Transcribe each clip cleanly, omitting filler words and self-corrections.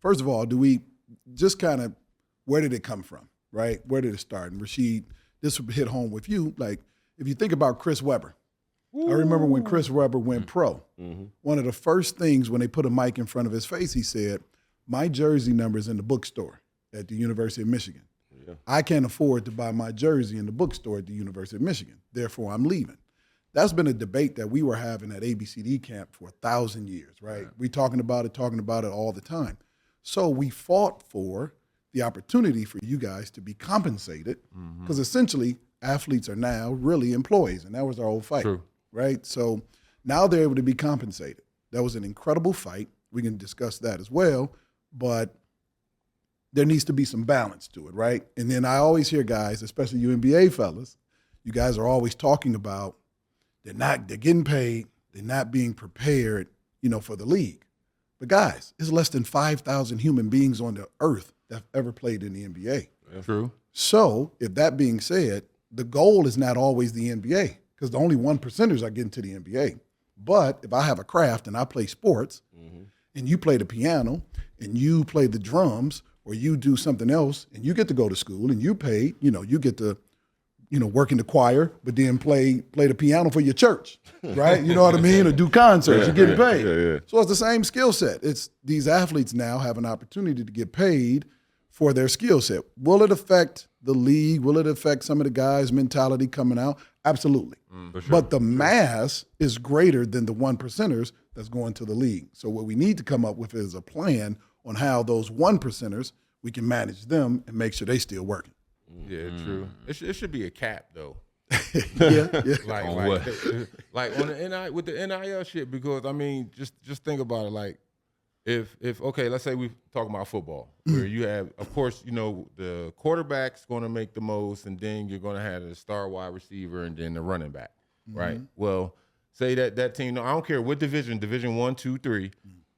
first of all, do we just kind of, where did it come from, right? Where did it start? And Rasheed, this would hit home with you. Like, if you think about Chris Webber, I remember when Chris Webber went pro, one of the first things when they put a mic in front of his face, he said, my jersey number is in the bookstore at the University of Michigan. Yeah. I can't afford to buy my jersey in the bookstore at the University of Michigan. Therefore, I'm leaving. That's been a debate that we were having at ABCD camp for 1,000 years, right? Yeah. We talking about it all the time. So we fought for the opportunity for you guys to be compensated because essentially athletes are now really employees, and that was our whole fight, right? So now they're able to be compensated. That was an incredible fight. We can discuss that as well, but there needs to be some balance to it, right? And then I always hear guys, especially you NBA fellas, you guys are always talking about they're getting paid, they're not being prepared, for the league. But guys, it's less than 5,000 human beings on the earth that have ever played in the NBA. True. So if that being said, the goal is not always the NBA because the only 1%ers are getting to the NBA. But if I have a craft and I play sports and you play the piano and you play the drums or you do something else and you get to go to school and you pay, you get to, work in the choir, but then play the piano for your church, right? You know what I mean? Or do concerts, you're getting paid. Yeah. So it's the same skill set. It's these athletes now have an opportunity to get paid for their skill set. Will it affect the league? Will it affect some of the guys' mentality coming out? Absolutely. Sure. But the mass is greater than the 1%ers that's going to the league. So what we need to come up with is a plan on how those 1%ers, we can manage them and make sure they still working. Yeah, true. It should be a cap though. yeah. Like on the with the NIL shit, because I mean, just think about it. Like, if okay, let's say we talking about football, where you have, of course, the quarterback's going to make the most, and then you're going to have the star wide receiver, and then the running back, right? Well, say that team. No, I don't care what Division 1, 2, 3,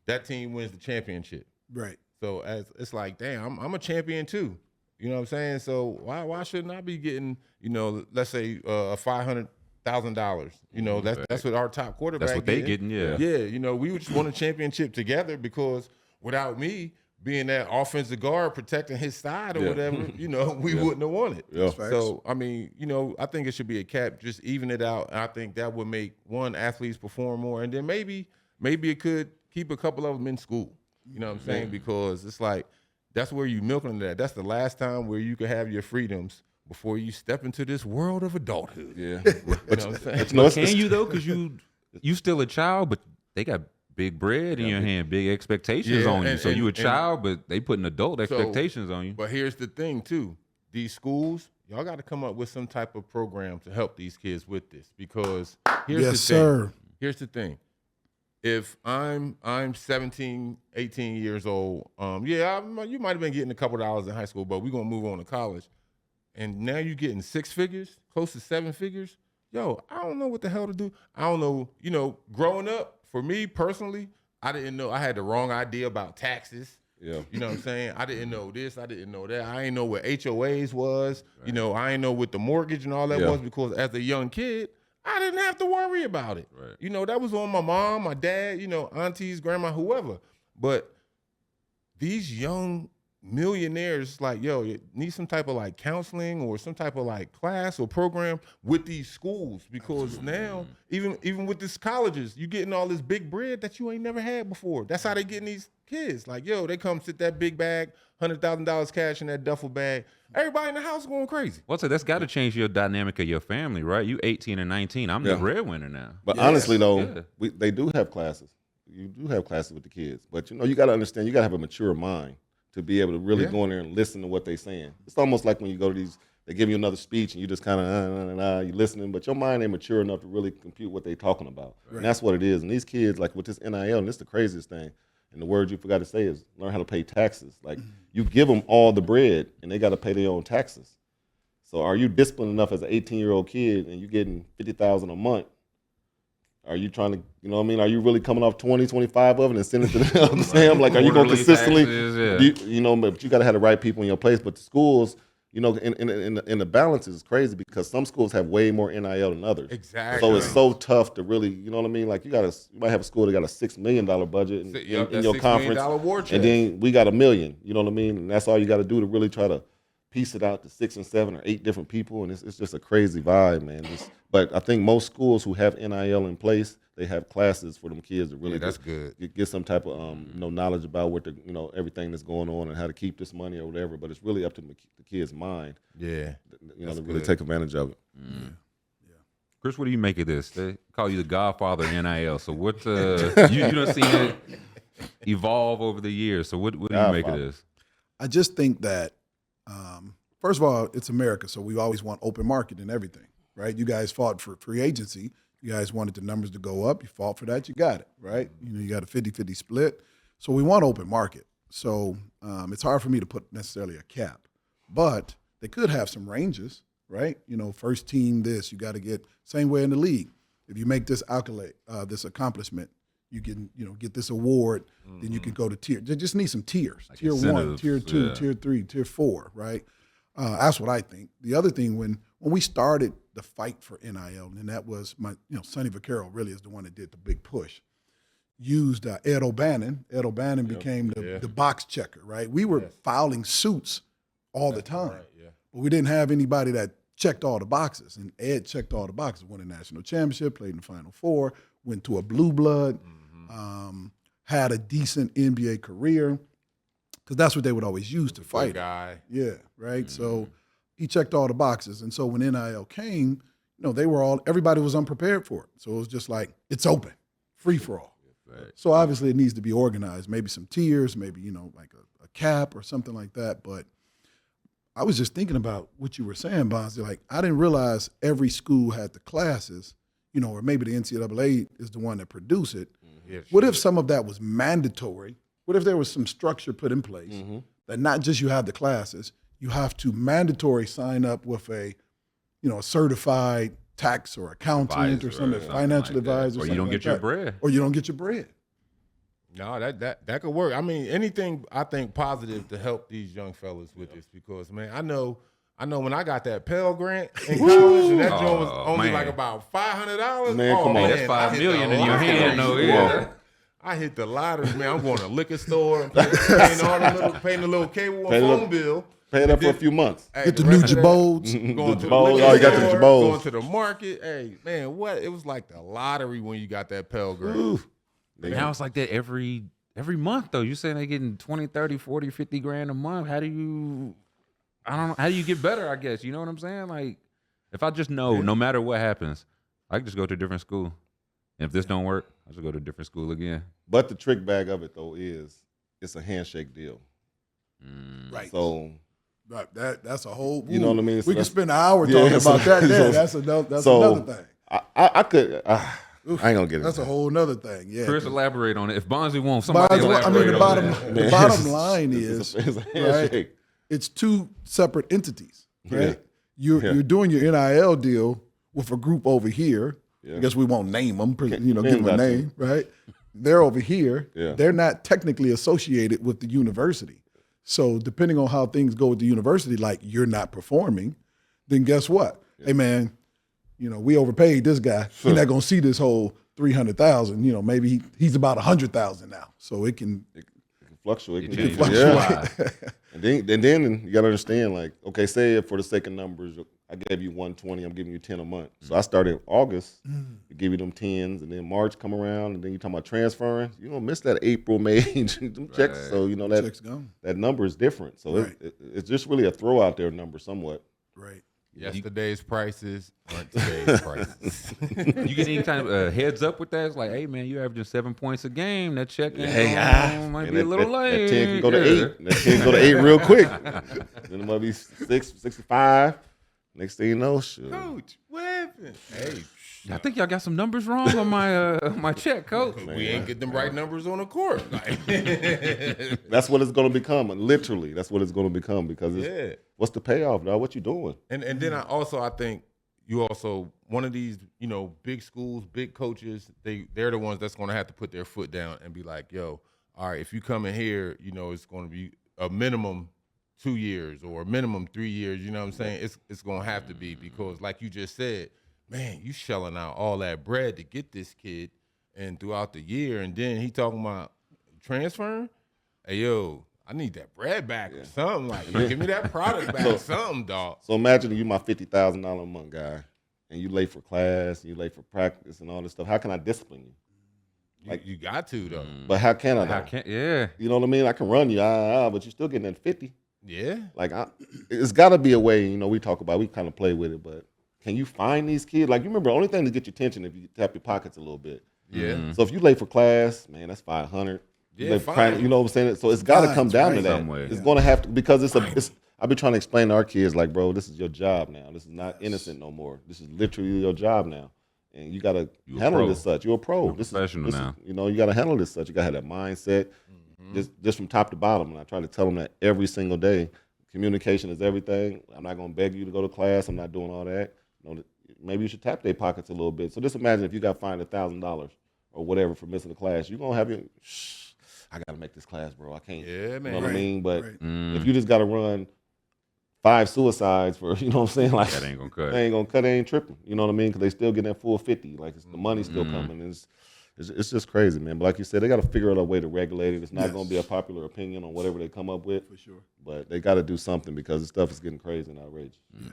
that team wins the championship, right? So it's like, damn, I'm a champion too. You know what I'm saying? So why shouldn't I be getting, let's say $500,000? That's what our top quarterback. That's what they getting, yeah. Yeah, we just won a championship together because without me being that offensive guard protecting his side or whatever, we wouldn't have won it. Yeah. So I mean, I think it should be a cap, just even it out. And I think that would make athletes perform more, and then maybe it could keep a couple of them in school. You know what I'm saying? Because it's like, that's where you milking that. That's the last time where you can have your freedoms before you step into this world of adulthood. Yeah. You know what I'm saying? Can you though? Because you still a child, but they got big bread in your hand, big expectations on you. So you a child, but they putting adult expectations on you. But here's the thing too. These schools, y'all got to come up with some type of program to help these kids with this. Because here's the thing. If I'm 17, 18 years old, you might have been getting a couple dollars in high school, but we're going to move on to college. And now you're getting 6 figures, close to 7 figures. Yo, I don't know what the hell to do. I don't know, growing up, for me personally, I didn't know. I had the wrong idea about taxes. Yeah. You know what I'm saying? I didn't know this. I didn't know that. I didn't know what HOAs was. Right. I didn't know what the mortgage and all that was, because as a young kid, I didn't have to worry about it. Right. That was on my mom, my dad, aunties, grandma, whoever. But these young millionaires, like, you need some type of like counseling or some type of like class or program with these schools, because now even with these colleges, you getting all this big bread that you ain't never had before. That's how they getting these kids. Like, they come sit that big bag, $100,000 cash in that duffel bag. Everybody in the house going crazy. Well, so that's got to change your dynamic of your family, right? You 18 and 19. I'm the breadwinner now. But honestly, though, they do have classes. You do have classes with the kids. But, you got to understand, you got to have a mature mind to be able to really go in there and listen to what they're saying. It's almost like when you go to these, they give you another speech and you just kind of, you're listening, but your mind ain't mature enough to really compute what they're talking about. Right. And that's what it is. And these kids, like with this NIL, and this is the craziest thing, and the word you forgot to say is learn how to pay taxes. Like, you give them all the bread, and they got to pay their own taxes. So are you disciplined enough as an 18-year-old kid, and you getting $50,000 a month? Are you trying to, are you really coming off 20, 25 of it and sending it to them? Like, are you going to consistently, taxes, but you got to have the right people in your place. But the schools, you know, in the balance is crazy because some schools have way more NIL than others. Exactly. So it's so tough to really, you know what I mean? Like you might have a school that got a $6 million budget in your conference, and then we got $1 million. You know what I mean? And that's all you got to do to really try to piece it out to 6 and 7 or 8 different people, and it's just a crazy vibe, man. But I think most schools who have NIL in place, they have classes for them kids to really get some type of knowledge about what everything that's going on and how to keep this money or whatever. But it's really up to the kid's mind. Yeah, to really take advantage of it. Mm. Yeah. Chris, what do you make of this? They call you the Godfather in NIL. So what? You done seen it evolve over the years. So what do you make of this? I just think that. First of all, it's America, so we always want open market and everything, right? You guys fought for free agency. You guys wanted the numbers to go up. You fought for that. You got it, right? You got a 50-50 split. So we want open market. So it's hard for me to put necessarily a cap. But they could have some ranges, right? First team this, you got to get, same way in the league. If you make this accolade, this accomplishment, you can, get this award, then you can go to tier. They just need some tiers. Like tier 1, tier 2, tier 3, tier 4, right? That's what I think. The other thing, when we started the fight for NIL, and that was Sonny Vaccaro really is the one that did the big push, used Ed O'Bannon. Ed O'Bannon became the box checker, right? We were filing suits all the time, right, but we didn't have anybody that checked all the boxes, and Ed checked all the boxes, won a national championship, played in the Final Four, went to a blue blood, had a decent NBA career, because that's what they would always use to fight. Guy. Yeah, right? So he checked all the boxes. And so when NIL came, everybody was unprepared for it. So it was just like, it's open, free for all. Right. So obviously it needs to be organized, maybe some tiers, maybe, like a cap or something like that. But I was just thinking about what you were saying, Bonzi. Like, I didn't realize every school had the classes, or maybe the NCAA is the one that produced it. Yeah, what if some of that was mandatory? What if there was some structure put in place that not just you have the classes, you have to mandatory sign up with a certified tax or accountant or something, financial advisor. Or you don't get your bread. Or you don't get your bread. No, that could work. I mean, anything I think positive to help these young fellas with this, because man, I know when I got that Pell Grant in college, and that joint was only like about $500. Man, come on, that's $5 million in your hand. I hit the lottery, man. I'm going to the liquor store and paying the little cable and phone bill. Pay it up for a few months. Get the new Jabodes. Going to the you got the Jabodes. Going to the market. Hey, man, what? It was like the lottery when you got that Pell Grant. Now it's like that every month, though. You're saying they're getting 20, 30, 40, 50 grand a month. How do you get better, I guess? You know what I'm saying? Like, if I just know, no matter what happens, I can just go to a different school. And if this don't work, I just go to a different school again. But the trick bag of it, though, is it's a handshake deal. Right. So that's a whole. You know what I mean? So we can spend an hour talking about that. That's another thing. I could. I ain't gonna get it. That's a whole nother thing. Yeah. Chris, elaborate on it. If Bonzi won't, somebody elaborate the bottom line is it's a handshake. Right, it's two separate entities. Right. Yeah. You're doing your NIL deal with a group over here. Yeah. I guess we won't name them, give them a name, right? They're over here. Yeah. They're not technically associated with the university. So depending on how things go with the university, like you're not performing, then guess what? Yeah. Hey, man, we overpaid this guy. Sure. He's not going to see this whole $300,000. Maybe he's about $100,000 now. So it can fluctuate. It can fluctuate. And then you got to understand, like, okay, say for the sake of numbers, I gave you 120, I'm giving you 10 a month. So I started August to give you them 10s, and then March come around, and then you talking about transferring. You're going to miss that April, May checks. So, that number is different. So it's just really a throw out there number somewhat. Right. Yesterday's prices aren't today's prices. You get any kind of heads up with that? It's like, hey, man, you're averaging 7 points a game. That check might be a little late. That 10 can go to 8. That 10 can go to 8 real quick. Then it might be 65. Next thing you know, sure. Coach, what happened? Hey, I think y'all got some numbers wrong on my check, Coach. We ain't get them right numbers on the court. That's what it's going to become. Literally, that's what it's going to become, because what's the payoff, dog? What you doing? And then I think you also, one of these, big schools, big coaches, they're the ones that's going to have to put their foot down and be like, yo, all right, if you come in here, it's going to be a minimum 2 years or minimum 3 years. You know what I'm saying? It's gonna have to be, because like you just said, man, you shelling out all that bread to get this kid, and throughout the year, and then he talking about transferring. Hey, yo, I need that bread back or something. Like, give me that product back, something, dog. So imagine you my $50,000 a month guy, and you late for class, and you late for practice, and all this stuff. How can I discipline you? Like, you got to though. But how can I? I can't. Yeah. You know what I mean? I can run you, but you're still getting that 50. Yeah. Like, it's got to be a way. You know, we kind of play with it, but can you find these kids? Like, you remember, the only thing to get your attention if you tap your pockets a little bit. Yeah. So if you late for class, man, that's 500. Yeah, fine. You know what I'm saying? So it's got to come down to that. It's going to have to, because I've been trying to explain to our kids, like, bro, this is your job now. This is not innocent no more. This is literally your job now. And you got to handle it as such. You're a pro. You're professional now. You know, you got to handle it as such. You got to have that mindset, just from top to bottom. And I try to tell them that every single day. Communication is everything. I'm not going to beg you to go to class. I'm not doing all that. You know, maybe you should tap their pockets a little bit. So just imagine if you got fined $1,000 or whatever for missing a class. You're going to have your, I got to make this class, bro. I can't. Yeah, man. You know what I mean? But if you just got to run 5 suicides for, you know what I'm saying? Like, That ain't gonna cut. They ain't gonna cut. They ain't tripping. You know what I mean? Because they still getting that full 50. Like, the money's still coming. It's just crazy, man. But like you said, they got to figure out a way to regulate it. It's not gonna be a popular opinion on whatever they come up with. For sure. But they got to do something, because this stuff is getting crazy and outrageous. Yeah.